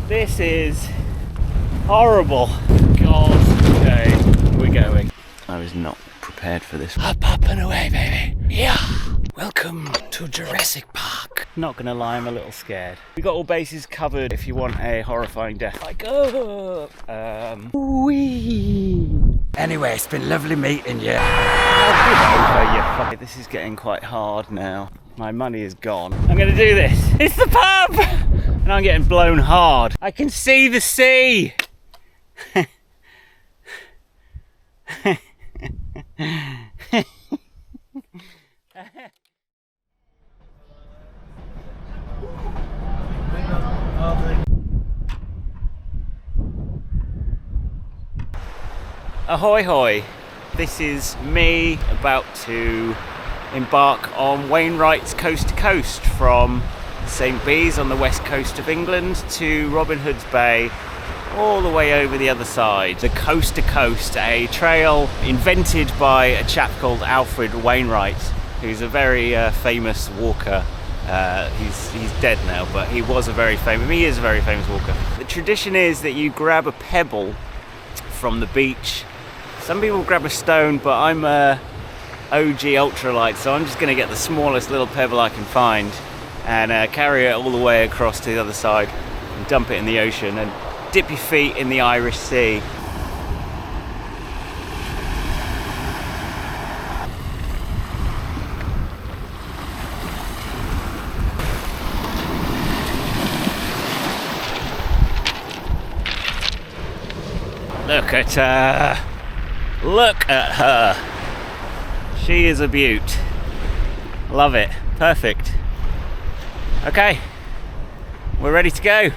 This is horrible. God, okay, we're going. I was not prepared for this. Up and away, baby. Yeah. Welcome to Jurassic Park. Not gonna lie, I'm a little scared. We got all bases covered if you want a horrifying death. Like, wee. Anyway, it's been lovely meeting you. This is getting quite hard now. My money is gone. I'm gonna do this. It's the pub! And I'm getting blown hard. I can see the sea! Ahoy hoy! This is me about to embark on Wainwright's Coast to Coast from St Bees on the west coast of England to Robin Hood's Bay, all the way over the other side. The Coast to Coast, a trail invented by a chap called Alfred Wainwright, who's a very famous walker. He's dead now, but he is a very famous walker. The tradition is that you grab a pebble from the beach. Some people grab a stone, but I'm a OG ultralight, so I'm just going to get the smallest little pebble I can find and carry it all the way across to the other side and dump it in the ocean and dip your feet in the Irish Sea. Look at her. Look at her. She is a beaut. Love it. Perfect. Okay. We're ready to go.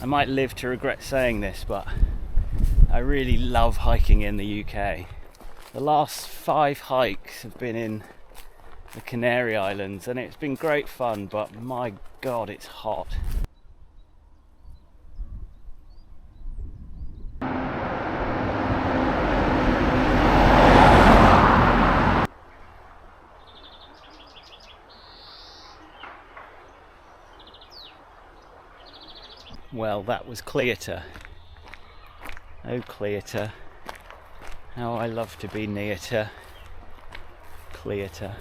I might live to regret saying this, but I really love hiking in the UK. The last 5 hikes have been in the Canary Islands and it's been great fun, but my God, it's hot. Well, that was Cleator. Oh, Cleator. How I love to be near to Cleator.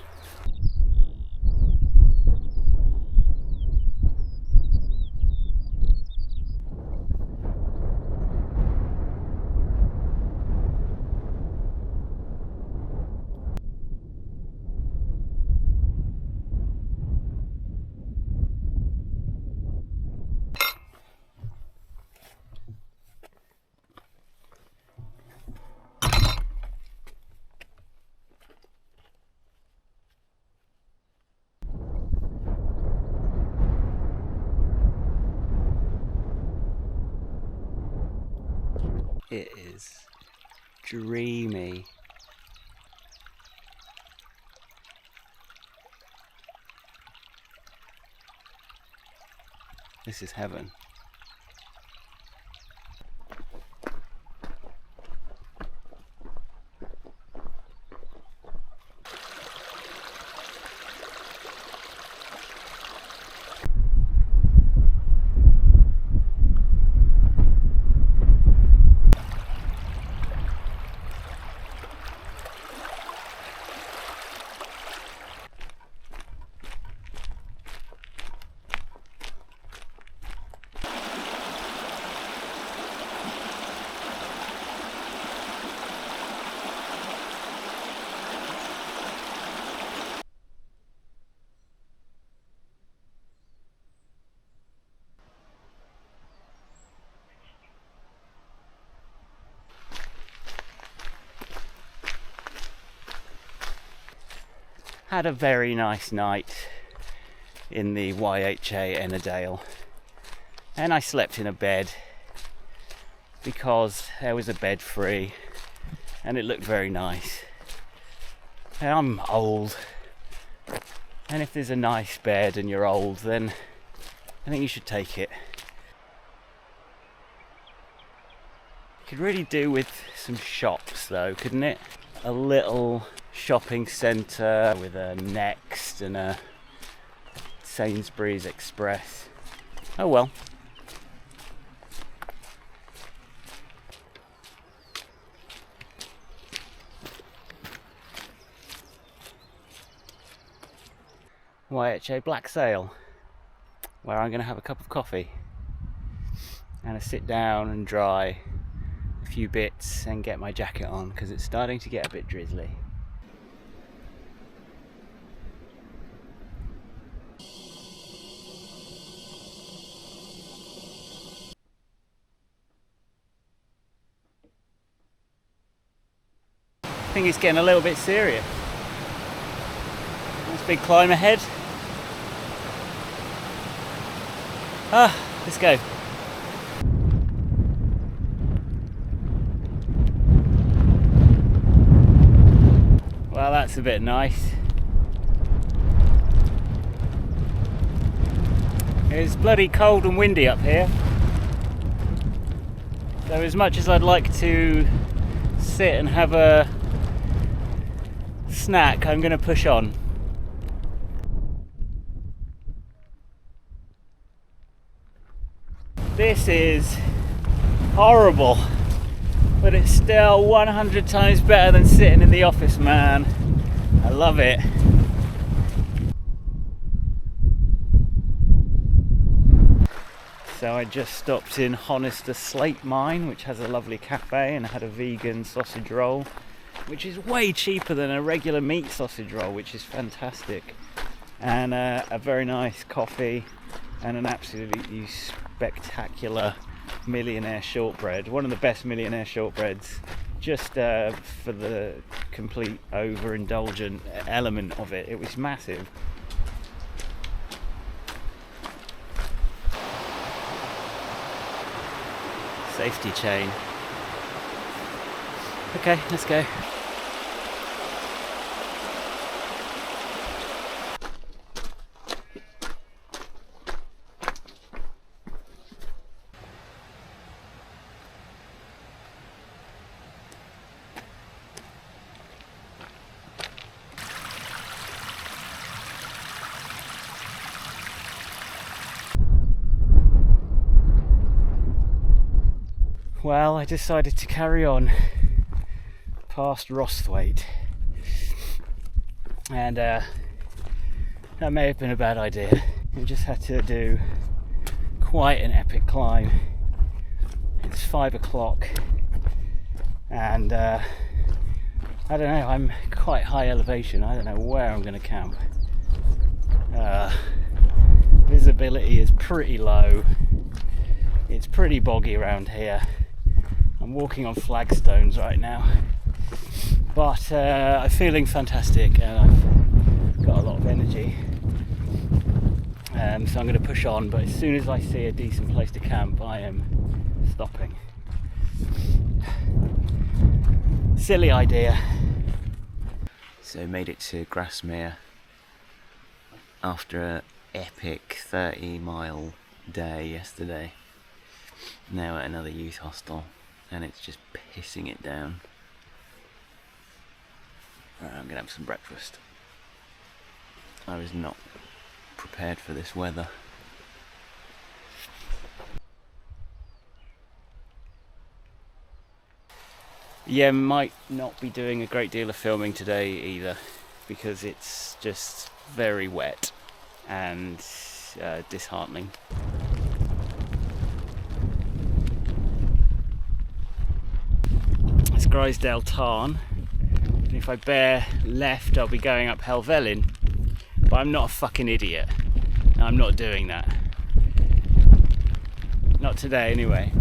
It is dreamy. This is heaven. Had a very nice night in the YHA Ennerdale, and I slept in a bed because there was a bed free and it looked very nice. And I'm old, and if there's a nice bed and you're old, then I think you should take it. Could really do with some shops though, couldn't it? A little shopping centre with a Next and a Sainsbury's Express. Oh well. YHA Black Sail, where I'm going to have a cup of coffee and a sit down and dry a few bits and get my jacket on because it's starting to get a bit drizzly. I think it's getting a little bit serious. Nice big climb ahead. Let's go. Well, that's a bit nice. It's bloody cold and windy up here. So as much as I'd like to sit and have a snack, I'm going to push on. This is horrible, but it's still 100 times better than sitting in the office, man. I love it. So I just stopped in Honister Slate Mine, which has a lovely cafe, and I had a vegan sausage roll, which is way cheaper than a regular meat sausage roll, which is fantastic. And a very nice coffee and an absolutely spectacular millionaire shortbread, one of the best millionaire shortbreads, just for the complete overindulgent element of it. It was massive. Safety chain. Okay, let's go. Well, I decided to carry on past Rosthwaite, and that may have been a bad idea. We just had to do quite an epic climb. It's 5 o'clock and I don't know, I'm quite high elevation. I don't know where I'm going to camp. Visibility is pretty low. It's pretty boggy around here. I'm walking on flagstones right now, but I'm feeling fantastic and I've got a lot of energy, so I'm going to push on, but as soon as I see a decent place to camp I am stopping. Silly idea. So made it to Grasmere after an epic 30-mile day yesterday. Now at another youth hostel, and it's just pissing it down. Right, I'm gonna have some breakfast. I was not prepared for this weather. Yeah, might not be doing a great deal of filming today either, because it's just very wet and disheartening. It's Grisdale Tarn, and if I bear left I'll be going up Helvellyn, but I'm not a fucking idiot. I'm not doing that. Not today anyway.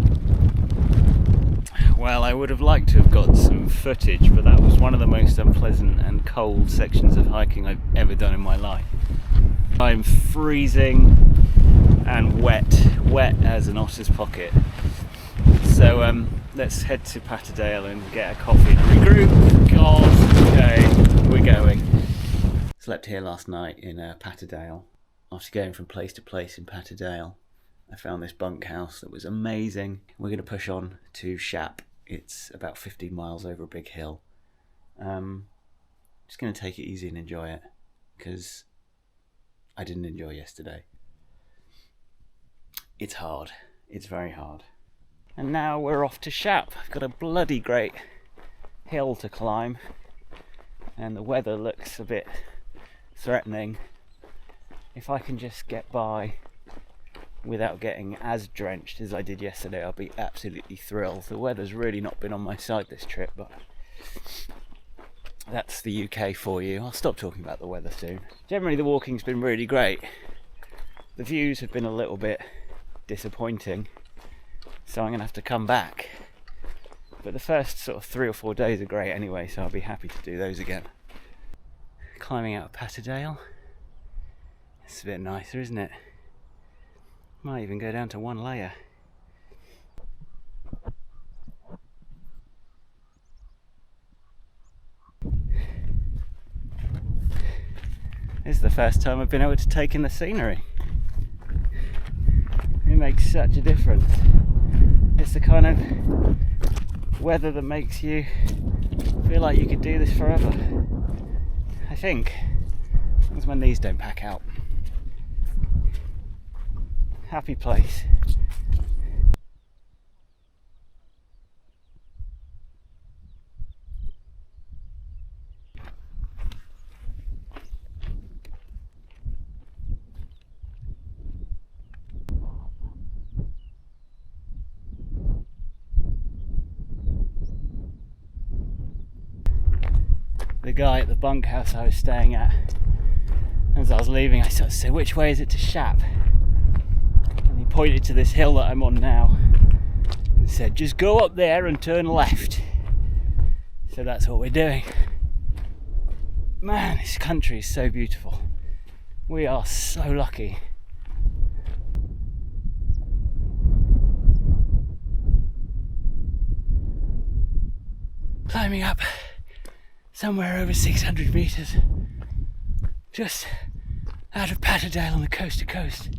Well, I would have liked to have got some footage, but that was one of the most unpleasant and cold sections of hiking I've ever done in my life. I'm freezing and wet as an otter's pocket. So let's head to Patterdale and get a coffee and regroup. God, okay, we're going. Slept here last night in Patterdale. After going from place to place in Patterdale, I found this bunkhouse that was amazing. We're going to push on to Shap It's about 15 miles over a big hill. Just going to take it easy and enjoy it, because I didn't enjoy yesterday. It's hard. It's very hard. And now we're off to Shap. I've got a bloody great hill to climb, and the weather looks a bit threatening. If I can just get by without getting as drenched as I did yesterday, I'll be absolutely thrilled. The weather's really not been on my side this trip, but that's the UK for you. I'll stop talking about the weather soon. Generally the walking's been really great. The views have been a little bit disappointing, so I'm going to have to come back. But the first sort of 3 or 4 days are great anyway, so I'll be happy to do those again. Climbing out of Patterdale. It's a bit nicer, isn't it? Might even go down to 1 layer. This is the first time I've been able to take in the scenery. It makes such a difference. It's the kind of weather that makes you feel like you could do this forever. I think, as long as my knees don't pack out. Happy place. The guy at the bunkhouse I was staying at, as I was leaving, I sort of said, "Which way is it to Shap?" And he pointed to this hill that I'm on now and said, "Just go up there and turn left." So that's what we're doing. Man, this country is so beautiful. We are so lucky. Climbing up somewhere over 600 metres, just out of Patterdale on the coast to coast.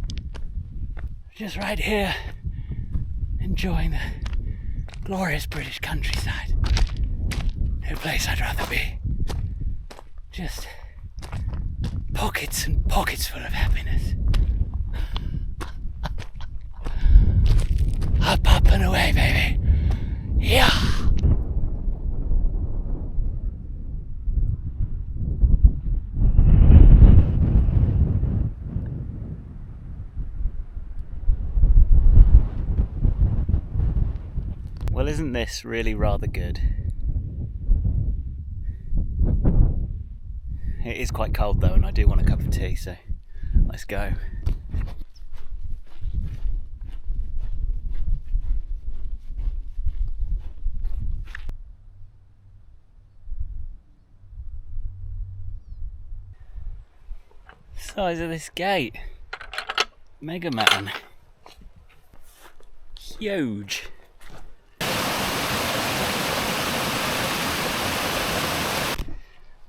Just right here, enjoying the glorious British countryside. No place I'd rather be. Just pockets and pockets full of happiness. Up, up and away, baby. Yeah. Well, isn't this really rather good? It is quite cold though, and I do want a cup of tea, so let's go. Size of this gate. Mega Man. Huge.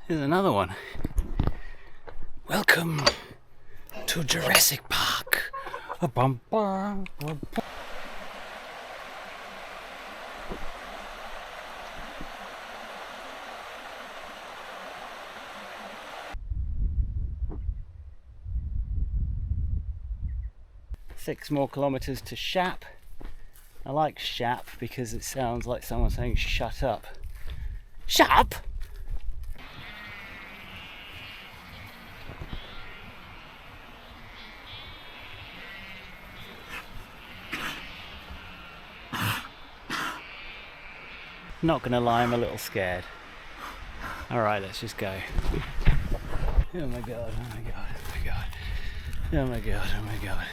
Here's another one. Welcome to Jurassic Park. Six more kilometres to Shap. I like Shap because it sounds like someone saying shut up. Shap! Not gonna lie, I'm a little scared. Alright, let's just go. Oh my god, oh my god, oh my god. Oh my god, oh my god.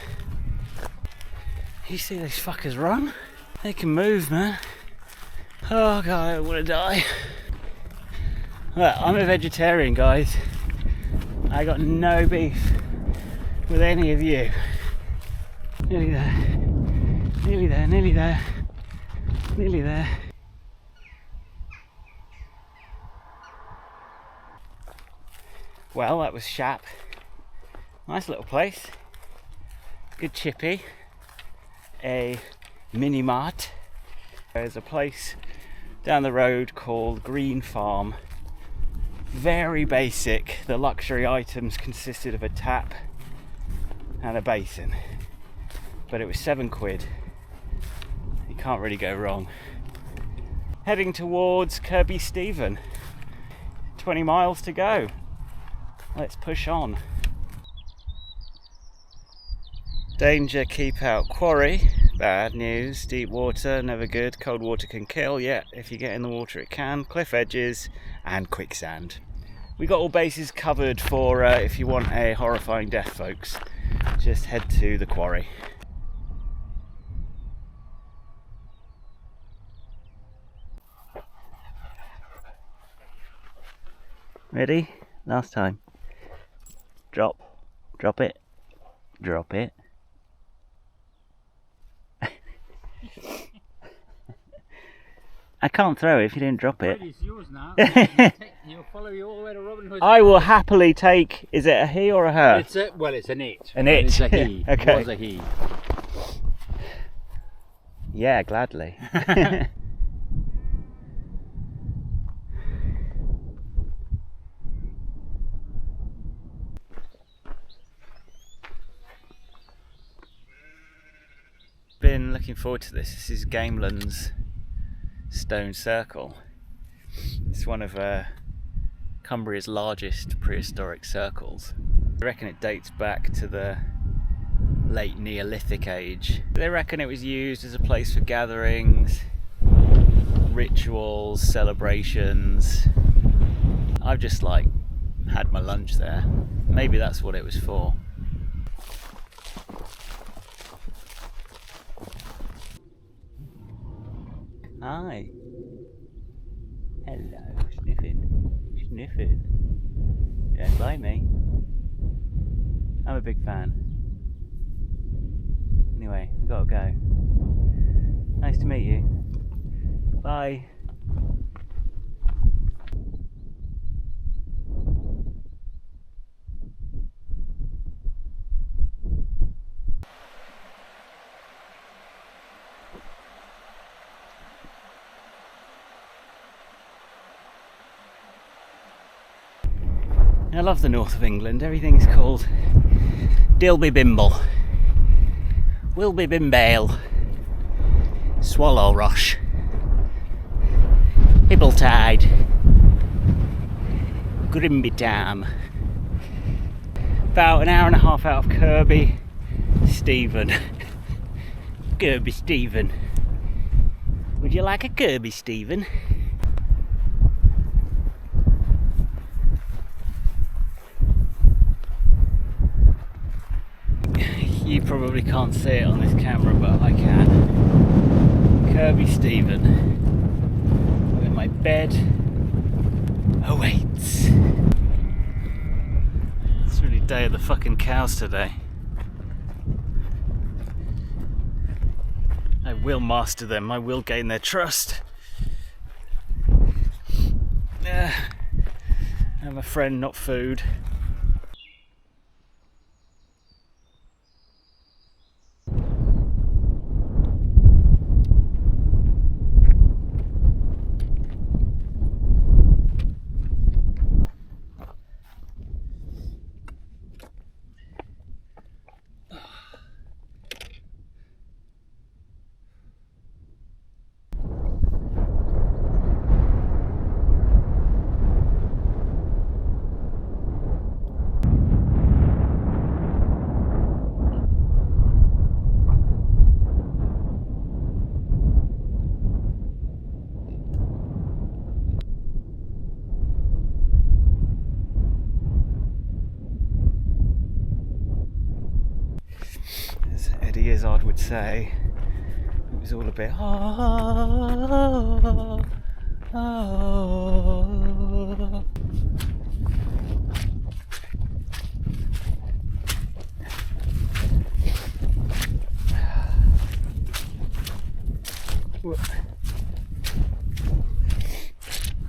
You see these fuckers run? They can move, man. Oh god, I wanna die. Well, I'm a vegetarian, guys. I got no beef with any of you. Nearly there. Nearly there, nearly there. Nearly there. Well, that was Shap. Nice little place. Good chippy. A mini mart. There's a place down the road called Green Farm. Very basic. The luxury items consisted of a tap and a basin, but it was £7. You can't really go wrong. Heading towards Kirby Stephen. 20 miles to go. Let's push on. Danger, keep out. Quarry, bad news. Deep water, never good. Cold water can kill. Yeah, if you get in the water it can. Cliff edges and quicksand. We got all bases covered for if you want a horrifying death, folks. Just head to the quarry. Ready? Last time. Drop it, drop it. I can't throw it if you didn't drop it. It's yours now. He'll follow you all the way to Robin Hood. I will happily take. Is it a he or a her? It's an it. An it. It's a he. Okay. It was a he. Yeah, gladly. Been looking forward to this. This is Gamelan's Stone Circle. It's one of Cumbria's largest prehistoric circles. I reckon it dates back to the late Neolithic age. They reckon it was used as a place for gatherings, rituals, celebrations. I've just had my lunch there. Maybe that's what it was for. Hi. Hello, sniffing. Don't bite me. I'm a big fan. Anyway, I've got to go. Nice to meet you. Bye. I love the north of England. Everything's called Dilby Bimble, Wilby Bimbale, Swallow Rush, Hibbltide, Grimby Dam. About an hour and a half out of Kirby Stephen. Kirby Stephen. Would you like a Kirby Stephen? You probably can't see it on this camera, but I can. Kirby Stephen, where my bed awaits. It's really day of the fucking cows today. I will master them, I will gain their trust. I'm a friend, not food. As Eddie Izzard would say, it was all a bit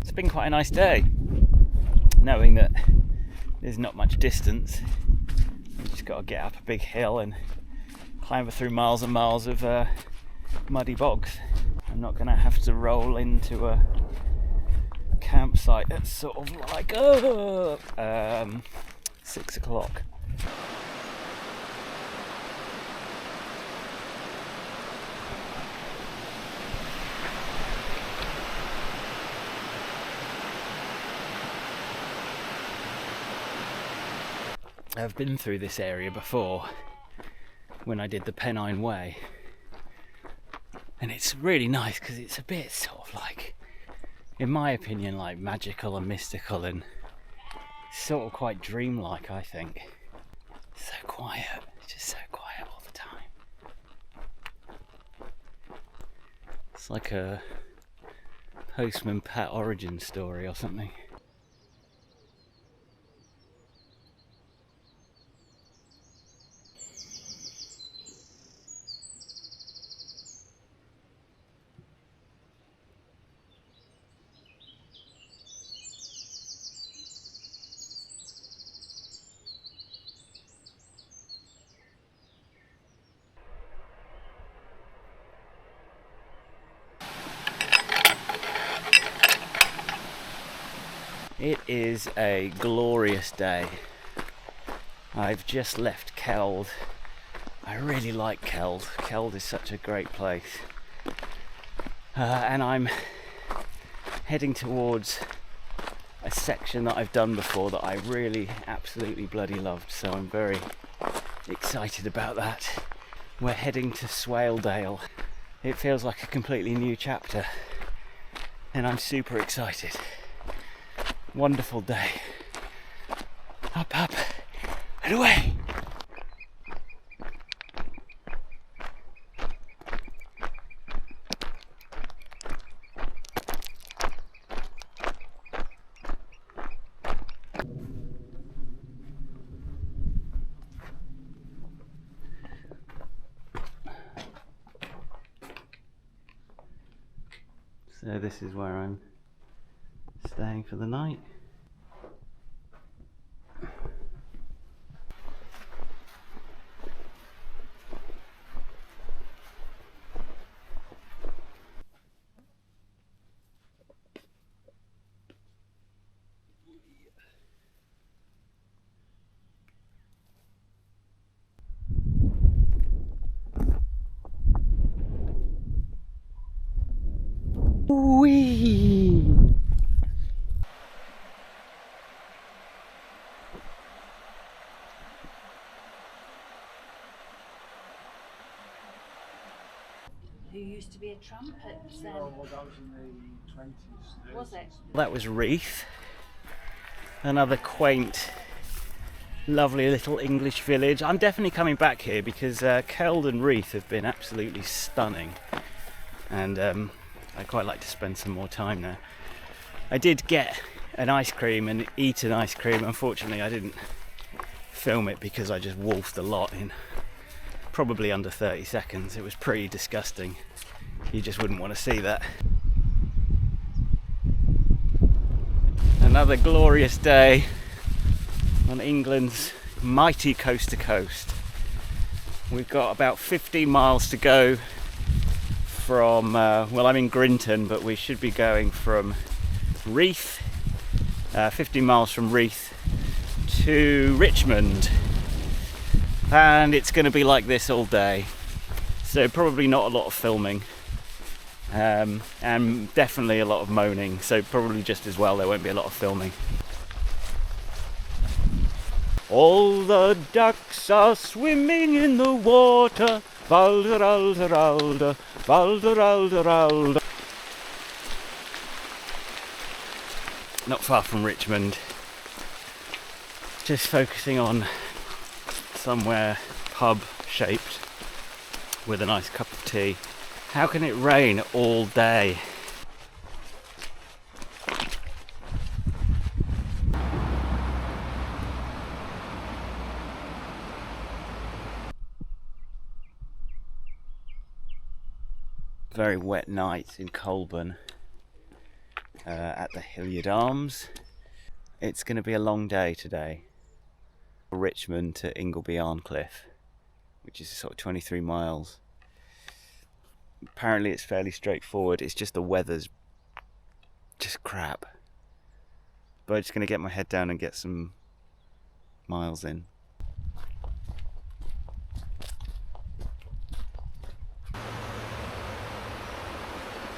It's been quite a nice day, knowing that there's not much distance. You've just got to get up a big hill and clamber through miles and miles of muddy bogs. I'm not going to have to roll into a campsite that's sort of like 6 o'clock. I've been through this area before when I did the Pennine Way, and it's really nice because it's a bit sort of like, in my opinion, like magical and mystical and sort of quite dreamlike, I think. So quiet, just so quiet all the time. It's like a Postman Pat origin story or something. It is a glorious day. I've just left Keld. I really like Keld. Keld is such a great place. And I'm heading towards a section that I've done before that I really absolutely bloody loved, so I'm very excited about that. We're heading to Swaledale. It feels like a completely new chapter, and I'm super excited. Wonderful day. Up, up, and away! So this is where I'm staying for the night. Whee! Who used to be a trumpet then? Oh, well, that was in the 20s. Was it? That was Reeth, another quaint, lovely little English village. I'm definitely coming back here because Keld and Reeth have been absolutely stunning, and I'd quite like to spend some more time there. I did get an ice cream and eat an ice cream. Unfortunately, I didn't film it because I just wolfed a lot in probably under 30 seconds. It was pretty disgusting. You just wouldn't want to see that. Another glorious day on England's mighty coast to coast. We've got about 15 miles to go from, well, I'm in Grinton, but we should be going from Reeth, 15 miles from Reeth to Richmond. And it's going to be like this all day. So probably not a lot of filming. And definitely a lot of moaning. So probably just as well there won't be a lot of filming. All the ducks are swimming in the water. Valderalderalder, Valderalderalder. Not far from Richmond. Just focusing on somewhere pub shaped with a nice cup of tea. How can it rain all day? Very wet night in Colburn at the Hilliard Arms. It's going to be a long day today. Richmond to Ingleby Arncliffe, which is sort of 23 miles. Apparently it's fairly straightforward, it's just the weather's just crap. But I'm just going to get my head down and get some miles in.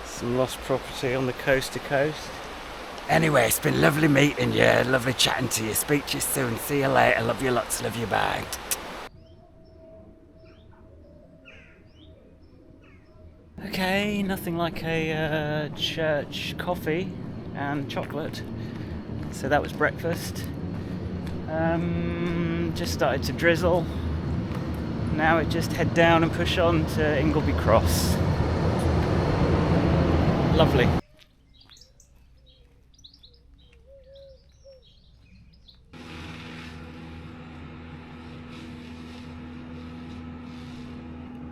Some lost property on the coast to coast. Anyway, it's been lovely meeting you, lovely chatting to you. Speak to you soon. See you later. Love you lots. Love you. Bye. Okay, nothing like a church coffee and chocolate. So that was breakfast. Just started to drizzle. Now it just head down and push on to Ingleby Cross. Lovely.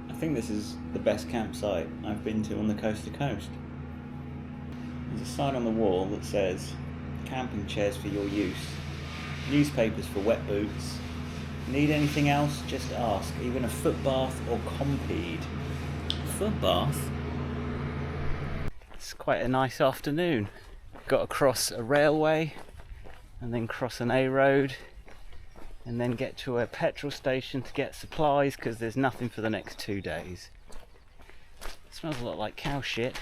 I think this is the best campsite I've been to on the coast to coast. There's a sign on the wall that says camping chairs for your use, newspapers for wet boots. Need anything else? Just ask. Even a foot bath or Compeed. Foot bath? It's quite a nice afternoon. Got across a railway and then cross an A road and then get to a petrol station to get supplies because there's nothing for the next 2 days. It smells a lot like cow shit.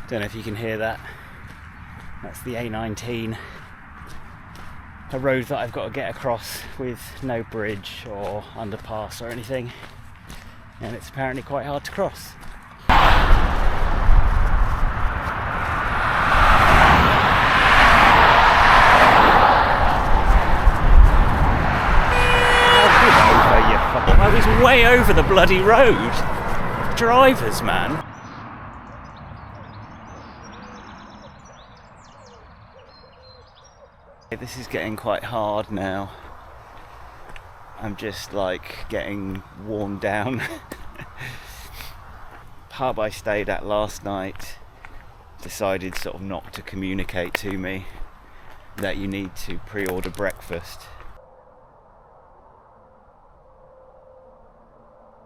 Don't know if you can hear that. That's the A19, a road that I've got to get across with no bridge or underpass or anything, and it's apparently quite hard to cross. I was way over the bloody road. Drivers, man. This is getting quite hard now. I'm just like getting worn down. Pub I stayed at last night decided sort of not to communicate to me that you need to pre-order breakfast.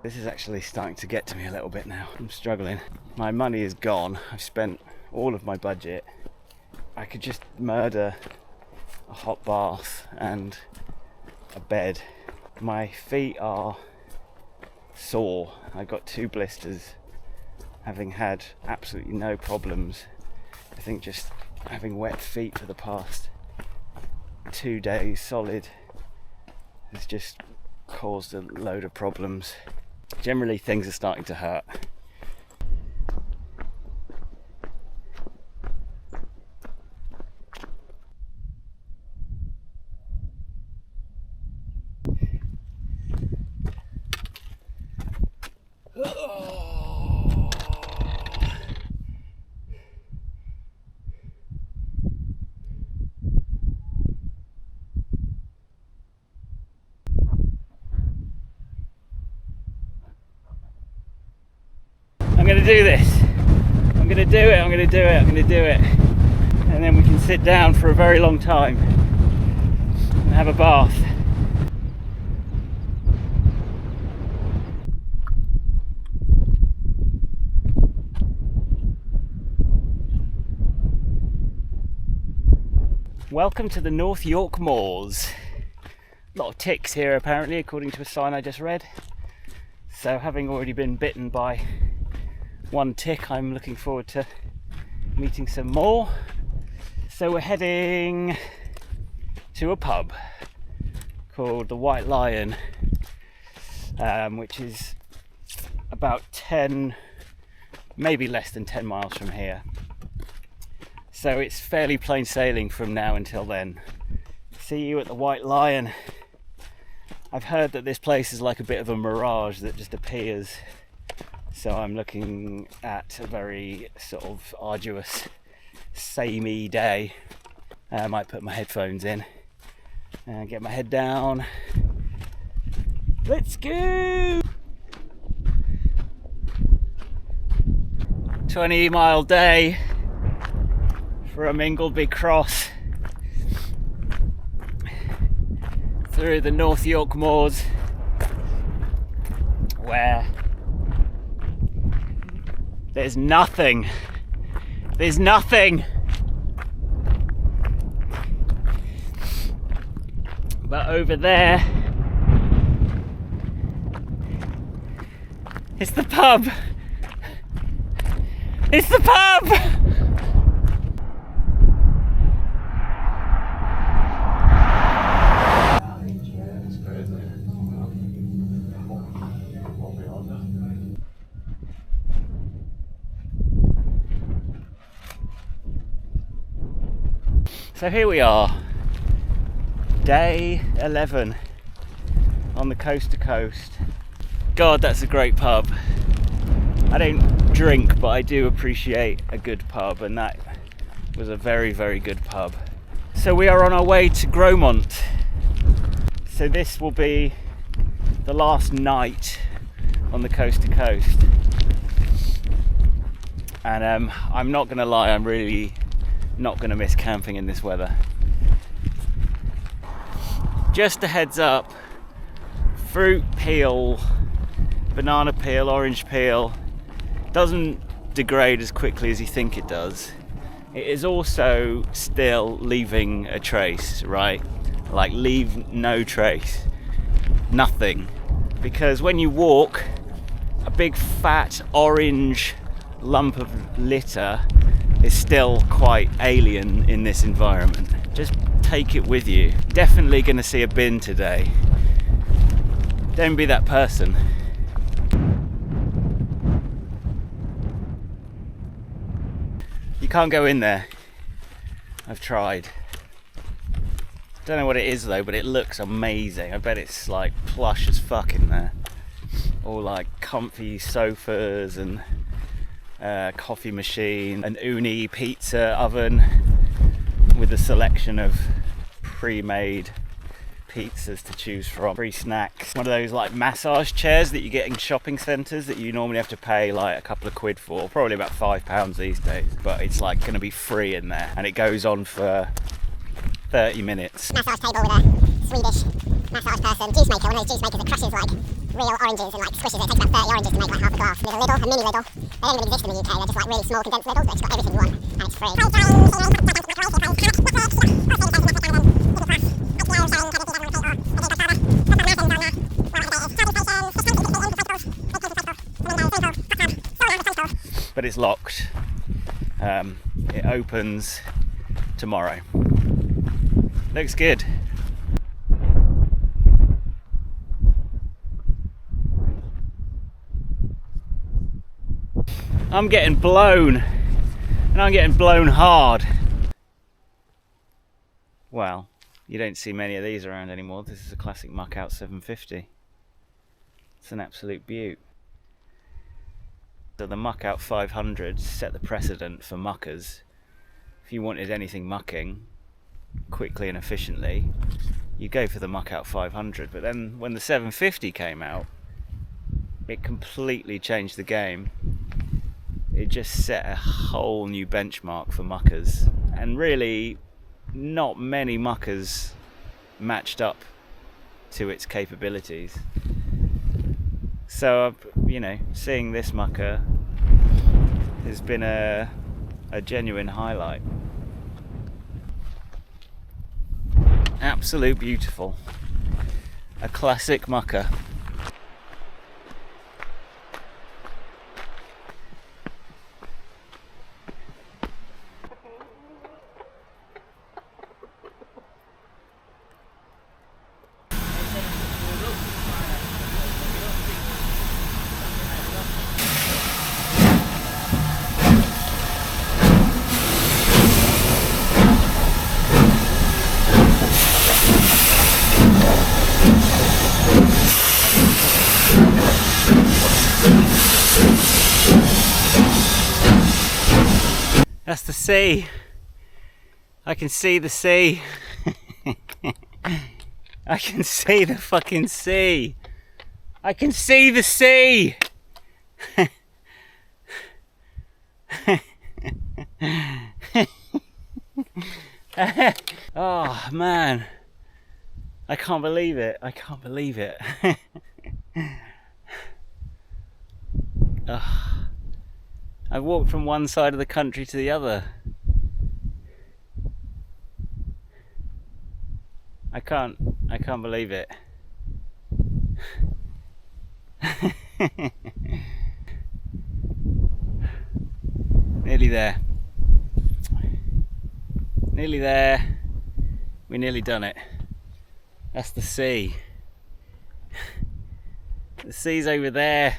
This is actually starting to get to me a little bit now. I'm struggling. My money is gone. I've spent all of my budget. I could just murder a hot bath and a bed. My feet are sore. I got 2 blisters, having had absolutely no problems. I think just having wet feet for the past 2 days solid has just caused a load of problems. Generally things are starting to hurt. I'm going to do this. I'm going to do it. I'm going to do it. I'm going to do it. And then we can sit down for a very long time and have a bath. Welcome to the North York Moors. A lot of ticks here apparently, according to a sign I just read. So having already been bitten by one tick, I'm looking forward to meeting some more. So we're heading to a pub called the White Lion, which is about 10, maybe less than 10 miles from here. So it's fairly plain sailing from now until then. See you at the White Lion. I've heard that this place is like a bit of a mirage that just appears. So I'm looking at a very sort of arduous, samey day. I might put my headphones in and get my head down. Let's go! 20-mile day. from Ingleby Cross through the North York Moors, where there's nothing. There's nothing. But over there, it's the pub. It's the pub. So here we are, day 11 on the coast to coast. God, that's a great pub. I don't drink, but I do appreciate a good pub, and that was a very, very good pub. So we are on our way to Gromont. So this will be the last night on the coast to coast. And I'm not gonna lie, I'm really not going to miss camping in this weather. Just a heads up, fruit peel, banana peel, orange peel doesn't degrade as quickly as you think it does. It is also still leaving a trace, right? Like, leave no trace, nothing. Because when you walk, a big fat orange lump of litter is still quite alien in this environment. Just take it with you. Definitely gonna see a bin today. Don't be that person. You can't go in there. I've tried. Don't know what it is though, but it looks amazing. I bet it's like plush as fuck in there. All like comfy sofas and coffee machine, an uni pizza oven with a selection of pre-made pizzas to choose from, free snacks, one of those like massage chairs that you get in shopping centres that you normally have to pay like a couple of quid for, probably about £5 these days, but it's like going to be free in there, and it goes on for 30 minutes. Massage table with a Swedish massage person, juice maker, one of those juice makers that crushes like real oranges and like squishes it. It takes about 30 oranges to make like half a glass. There's a Lidl, a mini Lidl. They don't even exist in the UK, they're just like really small condensed Lidls, but it's got everything you want and it's free. But it's locked. It opens tomorrow. Looks good. I'm getting blown, and I'm getting blown hard. Well, you don't see many of these around anymore. This is a classic Muckout 750. It's an absolute beaut. So the Muckout 500 set the precedent for muckers. If you wanted anything mucking quickly and efficiently, you go for the Muckout 500. But then when the 750 came out, it completely changed the game. It just set a whole new benchmark for muckers, and really not many muckers matched up to its capabilities. So, you know, seeing this mucker has been a genuine highlight. Absolute beautiful. A classic mucker. That's the sea. I can see the sea. I can see the fucking sea. I can see the sea. Oh man, I can't believe it. I can't believe it. I've walked from one side of the country to the other. I can't believe it. Nearly there. Nearly there. We nearly done it. That's the sea. The sea's over there.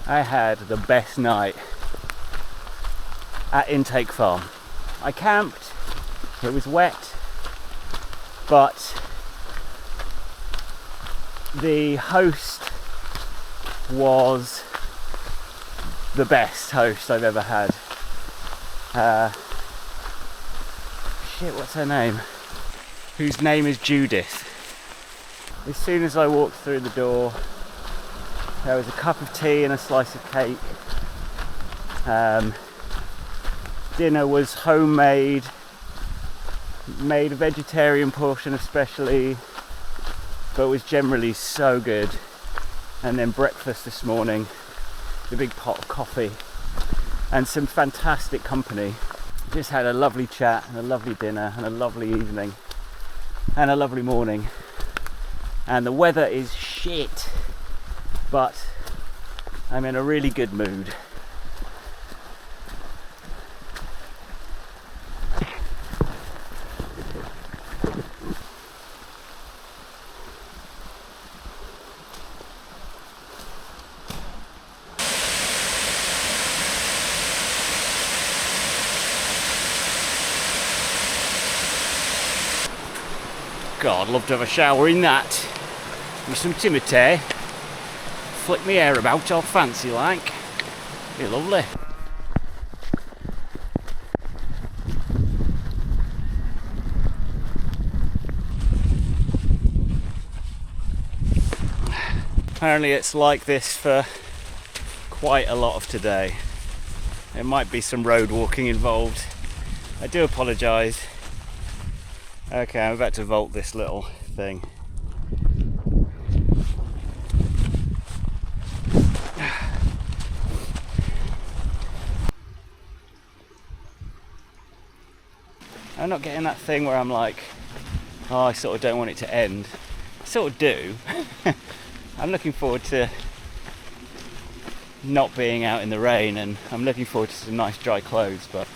I had the best night at Intake Farm. I camped, it was wet, but the host was the best host I've ever had. What's her name? Whose name is Judith. As soon as I walked through the door, there was a cup of tea and a slice of cake. Dinner was homemade, made a vegetarian portion especially, but was generally so good. And then breakfast this morning, a big pot of coffee and some fantastic company. Just had a lovely chat and a lovely dinner and a lovely evening and a lovely morning. And the weather is shit, but I'm in a really good mood. God, I'd love to have a shower in that with some Timotei. Flick my hair about all fancy like. Be lovely. Apparently it's like this for quite a lot of today. There might be some road walking involved. I do apologise. Okay, I'm about to vault this little thing. I'm not getting that thing where I'm like, oh, I sort of don't want it to end. I sort of do. I'm looking forward to not being out in the rain, and I'm looking forward to some nice dry clothes, but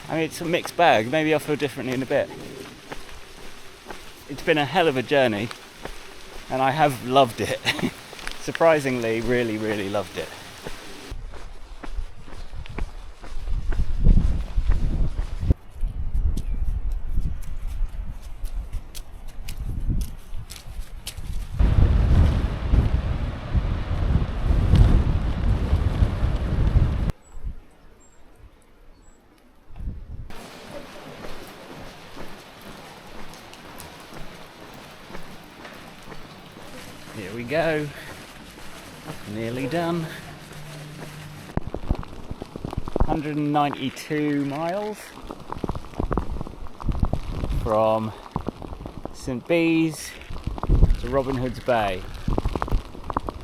I mean, it's a mixed bag. Maybe I'll feel differently in a bit. It's been a hell of a journey, and I have loved it. Surprisingly, really, really loved it. Here we go, nearly done. 192 miles from St Bees to Robin Hood's Bay.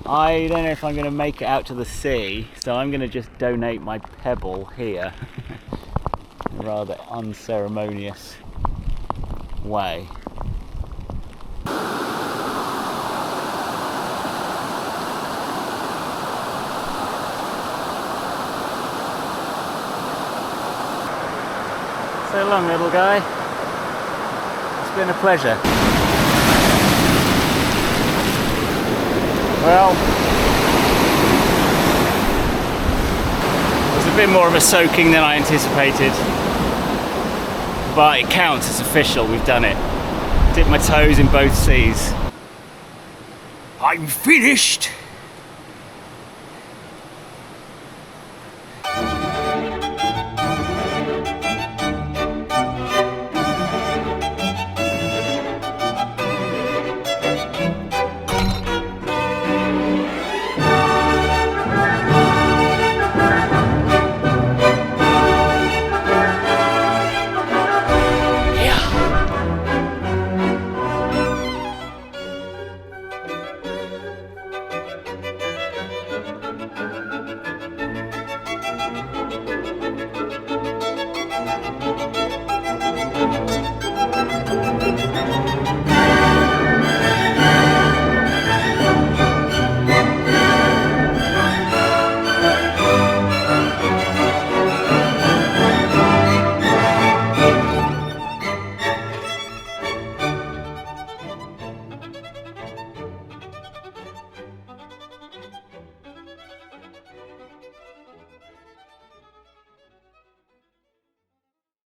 I don't know if I'm going to make it out to the sea, so I'm going to just donate my pebble here in a rather unceremonious way. So long, little guy. It's been a pleasure. Well, it was a bit more of a soaking than I anticipated, but it counts, it's official, we've done it. Dipped my toes in both seas. I'm finished!